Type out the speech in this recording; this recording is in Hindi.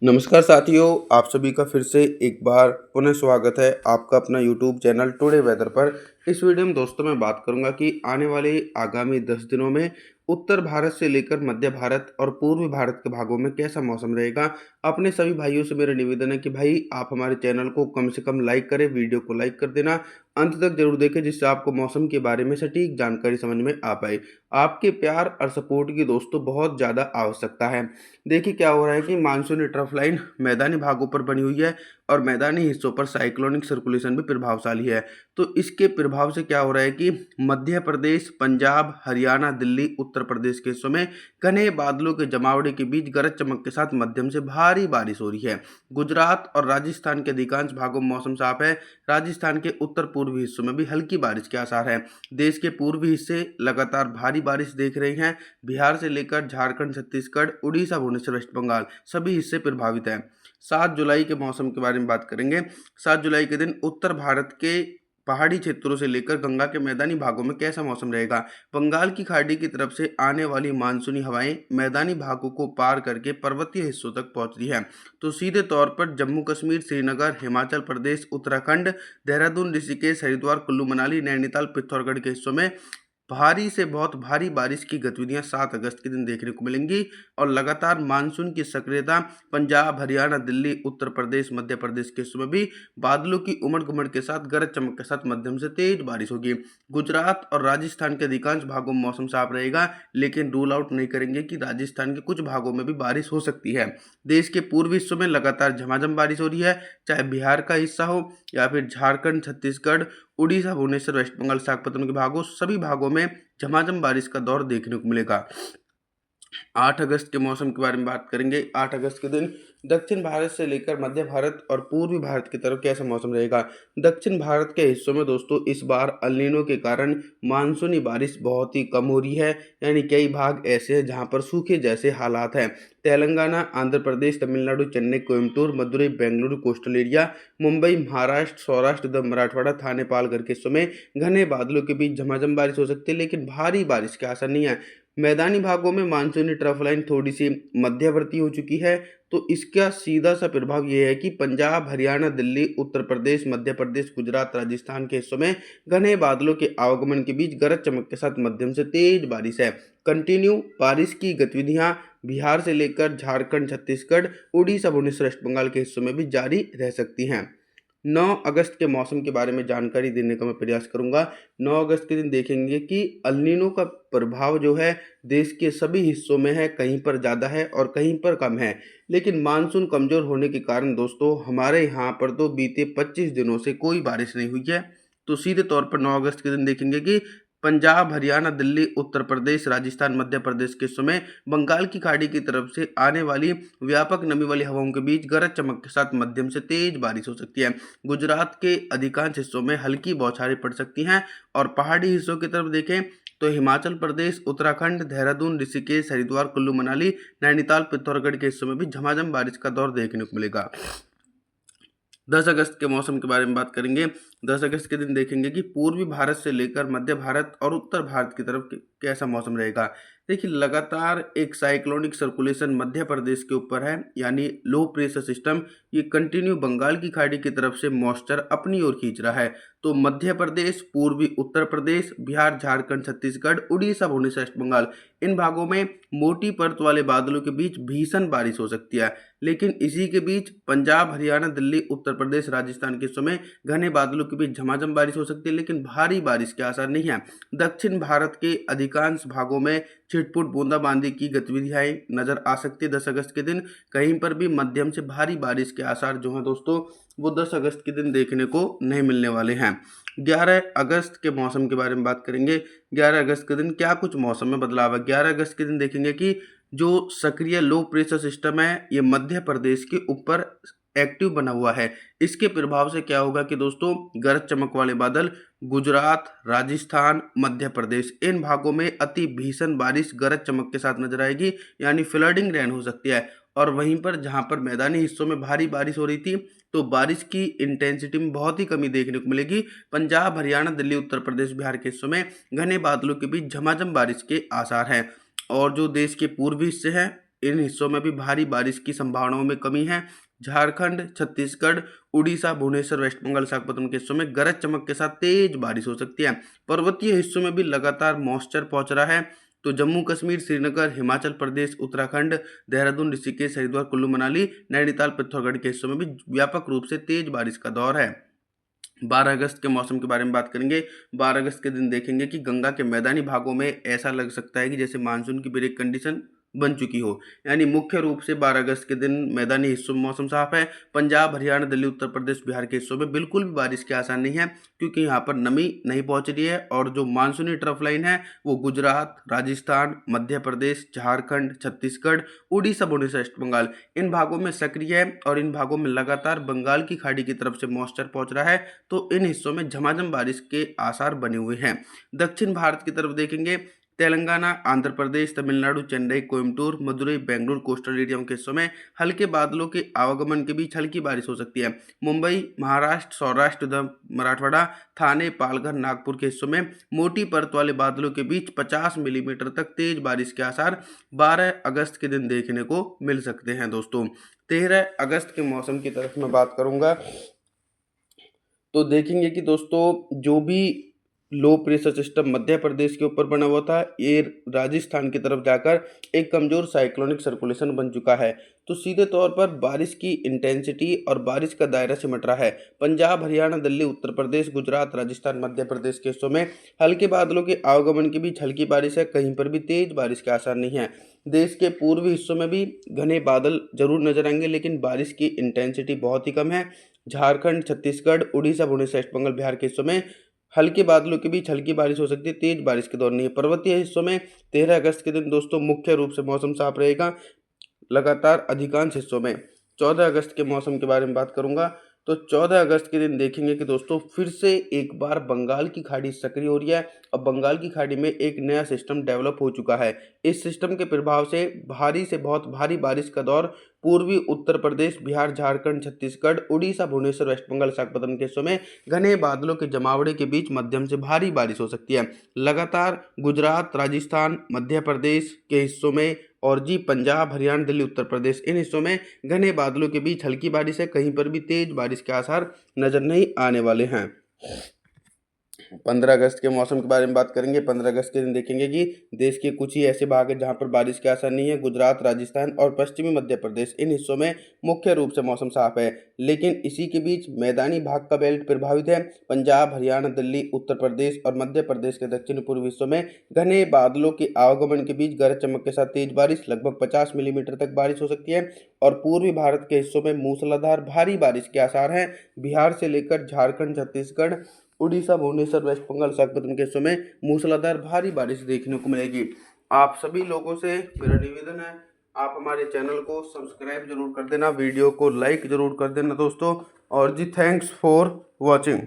नमस्कार साथियों, आप सभी का फिर से एक बार पुनः स्वागत है आपका अपना यूट्यूब चैनल टुडे वेदर पर। इस वीडियो में दोस्तों मैं बात करूंगा कि आने वाले आगामी 10 दिनों में उत्तर भारत से लेकर मध्य भारत और पूर्वी भारत के भागों में कैसा मौसम रहेगा। अपने सभी भाइयों से मेरा निवेदन है कि भाई आप हमारे चैनल को कम से कम लाइक करें, वीडियो को लाइक कर देना, अंत तक जरूर देखें जिससे आपको मौसम के बारे में सटीक जानकारी समझ में आ पाए। आपके प्यार और सपोर्ट की दोस्तों बहुत ज़्यादा आवश्यकता है। देखिए क्या हो रहा है कि मानसूनी ट्रफ लाइन मैदानी भागों पर बनी हुई है और मैदानी हिस्सों पर साइक्लोनिक सर्कुलेशन भी प्रभावशाली है। तो इसके प्रभाव से क्या हो रहा है कि मध्य प्रदेश, पंजाब, हरियाणा, दिल्ली, उत्तर प्रदेश के हिस्सों में घने बादलों के जमावड़े के बीच गरज चमक के साथ मध्यम से भारी बारिश हो रही है। गुजरात और राजस्थान के अधिकांश भागों में मौसम साफ है। राजस्थान के उत्तर पूर्वी हिस्सों में भी हल्की बारिश के आसार है। देश के पूर्वी हिस्से लगातार भारी बारिश देख रहे हैं। बिहार से लेकर झारखंड, छत्तीसगढ़, उड़ीसा, भुवनेश्वर, वेस्ट बंगाल सभी हिस्से प्रभावित हैं। 7 जुलाई के मौसम के बारे में बात करेंगे। 7 जुलाई के दिन उत्तर भारत के पहाड़ी क्षेत्रों से लेकर गंगा के मैदानी भागों में कैसा मौसम रहेगा। बंगाल की खाड़ी की तरफ से आने वाली मानसूनी हवाएं मैदानी भागों को पार करके पर्वतीय हिस्सों तक पहुंच रही हैं। तो सीधे तौर पर जम्मू कश्मीर, श्रीनगर, हिमाचल प्रदेश, उत्तराखंड, देहरादून, ऋषिकेश, हरिद्वार, कुल्लू मनाली, नैनीताल, पिथौरागढ़ के हिस्सों में भारी से बहुत भारी बारिश की गतिविधियां 7 अगस्त के दिन देखने को मिलेंगी और लगातार मानसून की सक्रियता पंजाब, हरियाणा, दिल्ली, उत्तर प्रदेश, मध्य प्रदेश के हिस्सों में भी बादलों की उमड़ घुमड़ के साथ गरज चमक के साथ मध्यम से तेज बारिश होगी। गुजरात और राजस्थान के अधिकांश भागों में मौसम साफ रहेगा, लेकिन रूल आउट नहीं करेंगे कि राजस्थान के कुछ भागों में भी बारिश हो सकती है। देश के पूर्वी हिस्सों में लगातार झमाझम बारिश हो रही है, चाहे बिहार का हिस्सा हो या फिर झारखंड, छत्तीसगढ़, उड़ीसा, भुवनेश्वर, वेस्ट बंगाल, विशाखापत्तनम के भागों सभी भागों में झमाझम बारिश का दौर देखने को मिलेगा। 8 अगस्त के मौसम के बारे में बात करेंगे। 8 अगस्त के दिन दक्षिण भारत से लेकर मध्य भारत और पूर्वी भारत की तरफ कैसा मौसम रहेगा। दक्षिण भारत के हिस्सों में दोस्तों इस बार अल नीनो के कारण मानसूनी बारिश बहुत ही कम हो रही है, यानी कई भाग ऐसे हैं जहां पर सूखे जैसे हालात हैं। तेलंगाना, आंध्र प्रदेश, तमिलनाडु, चेन्नई, कोयम्बटूर, मदुरई, बेंगलुरु, कोस्टल एरिया, मुंबई, महाराष्ट्र, सौराष्ट्र, मराठवाड़ा, थाने, पालघर के हिस्सों में घने बादलों के बीच झमाझम बारिश हो सकती है, लेकिन भारी बारिश के आसार नहीं है। मैदानी भागों में मानसूनी ट्रफ लाइन थोड़ी सी मध्यवर्ती हो चुकी है, तो इसका सीधा सा प्रभाव यह है कि पंजाब, हरियाणा, दिल्ली, उत्तर प्रदेश, मध्य प्रदेश, गुजरात, राजस्थान के हिस्सों में घने बादलों के आवागमन के बीच गरज चमक के साथ मध्यम से तेज बारिश है। कंटिन्यू बारिश की गतिविधियां बिहार से लेकर झारखंड, छत्तीसगढ़, उड़ीसा, भुवनेश्वर, वेस्ट बंगाल के हिस्सों में भी जारी रह सकती हैं। 9 अगस्त के मौसम के बारे में जानकारी देने का मैं प्रयास करूंगा। 9 अगस्त के दिन देखेंगे कि अल नीनो का प्रभाव जो है देश के सभी हिस्सों में है, कहीं पर ज़्यादा है और कहीं पर कम है। लेकिन मानसून कमज़ोर होने के कारण दोस्तों हमारे यहाँ पर तो बीते 25 दिनों से कोई बारिश नहीं हुई है। तो सीधे तौर पर 9 अगस्त के दिन देखेंगे कि पंजाब, हरियाणा, दिल्ली, उत्तर प्रदेश, राजस्थान, मध्य प्रदेश के हिस्सों में बंगाल की खाड़ी की तरफ से आने वाली व्यापक नमी वाली हवाओं के बीच गरज चमक के साथ मध्यम से तेज बारिश हो सकती है। गुजरात के अधिकांश हिस्सों में हल्की बौछारें पड़ सकती हैं और पहाड़ी हिस्सों की तरफ देखें तो हिमाचल प्रदेश, उत्तराखंड, देहरादून, ऋषिकेश, हरिद्वार, कुल्लू मनाली, नैनीताल, पिथौरागढ़ के हिस्सों में भी झमाझम बारिश का दौर देखने को मिलेगा। 10 अगस्त के मौसम के बारे में बात करेंगे। 10 अगस्त के दिन देखेंगे कि पूर्वी भारत से लेकर मध्य भारत और उत्तर भारत की तरफ कैसा मौसम रहेगा। देखिए लगातार एक साइक्लोनिक सर्कुलेशन मध्य प्रदेश के ऊपर है, यानी लो प्रेशर सिस्टम ये कंटिन्यू बंगाल की खाड़ी की तरफ से मॉइस्चर अपनी ओर खींच रहा है। तो मध्य प्रदेश, पूर्वी उत्तर प्रदेश, बिहार, झारखंड, छत्तीसगढ़, उड़ीसा, भुवनेश्वर, वेस्ट बंगाल इन भागों में मोटी परत वाले बादलों के बीच भीषण बारिश हो सकती है। लेकिन इसी के बीच पंजाब, हरियाणा, दिल्ली, उत्तर प्रदेश, राजस्थान के हिस्सों में घने बादलों के बीच झमाझम बारिश हो सकती है, लेकिन भारी बारिश के आसार नहीं है। दक्षिण भारत के अधिकांश भागों में छिटपुट बूंदाबांदी की गतिविधियां नजर आ सकती है। 10 अगस्त के दिन कहीं पर भी मध्यम से भारी बारिश के आसार जो हैं दोस्तों वो 10 अगस्त के दिन देखने को नहीं मिलने वाले हैं। 11 अगस्त के मौसम के बारे में बात करेंगे। 11 अगस्त के दिन क्या कुछ मौसम में बदलाव है। 11 अगस्त के दिन देखेंगे कि जो सक्रिय लो प्रेशर सिस्टम है ये मध्य प्रदेश के ऊपर एक्टिव बना हुआ है। इसके प्रभाव से क्या होगा कि दोस्तों गरज चमक वाले बादल गुजरात, राजस्थान, मध्य प्रदेश इन भागों में अति भीषण बारिश गरज चमक के साथ नजर आएगी, यानी फ्लडिंग रेन हो सकती है। और वहीं पर जहां पर मैदानी हिस्सों में भारी बारिश हो रही थी तो बारिश की इंटेंसिटी में बहुत ही कमी देखने को मिलेगी। पंजाब, हरियाणा, दिल्ली, उत्तर प्रदेश, बिहार के हिस्सों में घने बादलों के बीच झमाझम बारिश के आसार हैं। और जो देश के पूर्वी हिस्से हैं इन हिस्सों में भी भारी बारिश की संभावनाओं में कमी है। झारखंड, छत्तीसगढ़, उड़ीसा, भुवनेश्वर, वेस्ट बंगाल, विशाखापत्तनम के हिस्सों में गरज चमक के साथ तेज बारिश हो सकती है। पर्वतीय हिस्सों में भी लगातार मॉइस्चर पहुंच रहा है। तो जम्मू कश्मीर, श्रीनगर, हिमाचल प्रदेश, उत्तराखंड, देहरादून, ऋषिकेश, हरिद्वार, कुल्लू मनाली, नैनीताल, पिथौरागढ़ के हिस्सों में भी व्यापक रूप से तेज बारिश का दौर है। 12 अगस्त के मौसम के बारे में बात करेंगे। 12 अगस्त के दिन देखेंगे कि गंगा के मैदानी भागों में ऐसा लग सकता है कि जैसे मानसून की ब्रेक कंडीशन बन चुकी हो। यानी मुख्य रूप से 12 अगस्त के दिन मैदानी हिस्सों में मौसम साफ है। पंजाब, हरियाणा, दिल्ली, उत्तर प्रदेश, बिहार के हिस्सों में बिल्कुल भी बारिश के आसार नहीं है, क्योंकि यहाँ पर नमी नहीं पहुँच रही है और जो मानसूनी ट्रफ लाइन है वो गुजरात, राजस्थान, मध्य प्रदेश, झारखंड, छत्तीसगढ़, उड़ीसा, भुवनेश्वर, वेस्ट बंगाल इन भागों में सक्रिय है और इन भागों में लगातार बंगाल की खाड़ी की तरफ से मॉइस्चर पहुंच रहा है। तो इन हिस्सों में झमाझम बारिश के आसार बने हुए हैं। दक्षिण भारत की तरफ देखेंगे, तेलंगाना, आंध्र प्रदेश, तमिलनाडु, चेन्नई, कोयम्बटूर, मदुरई, बेंगलुरु, कोस्टल एरियाओं के हिस्सों में हल्के बादलों के आवागमन के बीच हल्की बारिश हो सकती है। मुंबई, महाराष्ट्र, सौराष्ट्र, मराठवाड़ा, थाने, पालघर, नागपुर के हिस्सों में मोटी परत वाले बादलों के बीच 50 मिलीमीटर तक तेज बारिश के आसार 12 अगस्त के दिन देखने को मिल सकते हैं। दोस्तों 13 अगस्त के मौसम की तरफ मैं बात करूंगा तो देखेंगे कि दोस्तों जो भी low pressure system Madhya Pradesh के ऊपर बना हुआ था, ये राजस्थान की तरफ जाकर एक कमजोर साइक्लोनिक सर्कुलेशन बन चुका है। तो सीधे तौर पर बारिश की इंटेंसिटी और बारिश का दायरा सिमट रहा है। पंजाब, हरियाणा, दिल्ली, उत्तर प्रदेश, गुजरात, राजस्थान, मध्य प्रदेश के हिस्सों में हल्के बादलों के आवागमन के बीच हल्की बारिश है, कहीं पर भी तेज बारिश के आसार नहीं है। देश के पूर्वी हिस्सों में भी घने बादल जरूर नजर आएंगे, लेकिन बारिश की इंटेंसिटी बहुत ही कम है। झारखंड, छत्तीसगढ़, उड़ीसा, भुवनेश्वर, वेस्ट बंगाल, बिहार के हिस्सों में हल्के बादलों के बीच हल्की बारिश हो सकती है, तेज बारिश के दौर नहीं है। पर्वतीय हिस्सों में 13 अगस्त के दिन दोस्तों मुख्य रूप से मौसम साफ रहेगा लगातार अधिकांश हिस्सों में। 14 अगस्त के मौसम के बारे में बात करूंगा तो 14 अगस्त के दिन देखेंगे कि दोस्तों फिर से एक बार बंगाल की खाड़ी सक्रिय हो रही है और बंगाल की खाड़ी में एक नया सिस्टम डेवलप हो चुका है। इस सिस्टम के प्रभाव से भारी से बहुत भारी बारिश का दौर पूर्वी उत्तर प्रदेश, बिहार, झारखंड, छत्तीसगढ़, उड़ीसा, भुवनेश्वर, वेस्ट बंगाल, विशाखापत्तनम के हिस्सों में घने बादलों के जमावड़े के बीच मध्यम से भारी बारिश हो सकती है। लगातार गुजरात, राजस्थान, मध्य प्रदेश के हिस्सों में और जी पंजाब, हरियाणा, दिल्ली, उत्तर प्रदेश इन हिस्सों में घने बादलों के बीच हल्की बारिश है, कहीं पर भी तेज बारिश के आसार नजर नहीं आने वाले हैं। 15 अगस्त के मौसम के बारे में बात करेंगे। 15 अगस्त के दिन देखेंगे कि देश के कुछ ही ऐसे भाग हैं जहां पर बारिश के आसार नहीं है। गुजरात, राजस्थान और पश्चिमी मध्य प्रदेश इन हिस्सों में मुख्य रूप से मौसम साफ है, लेकिन इसी के बीच मैदानी भाग का बेल्ट प्रभावित है। पंजाब, हरियाणा, दिल्ली, उत्तर प्रदेश और मध्य प्रदेश के दक्षिण पूर्वी हिस्सों में घने बादलों के आवागमन के बीच गरज चमक के साथ तेज बारिश लगभग 50 मिलीमीटर तक बारिश हो सकती है और पूर्वी भारत के हिस्सों में मूसलाधार भारी बारिश के आसार हैं। बिहार से लेकर झारखंड, छत्तीसगढ़, उड़ीसा, भुवनेश्वर, वेस्ट बंगाल, विशाखापत्तनम के हिस्सों में मूसलाधार भारी बारिश देखने को मिलेगी। आप सभी लोगों से मेरा निवेदन है, आप हमारे चैनल को सब्सक्राइब जरूर कर देना, वीडियो को लाइक जरूर कर देना दोस्तों। और जी थैंक्स फॉर वॉचिंग।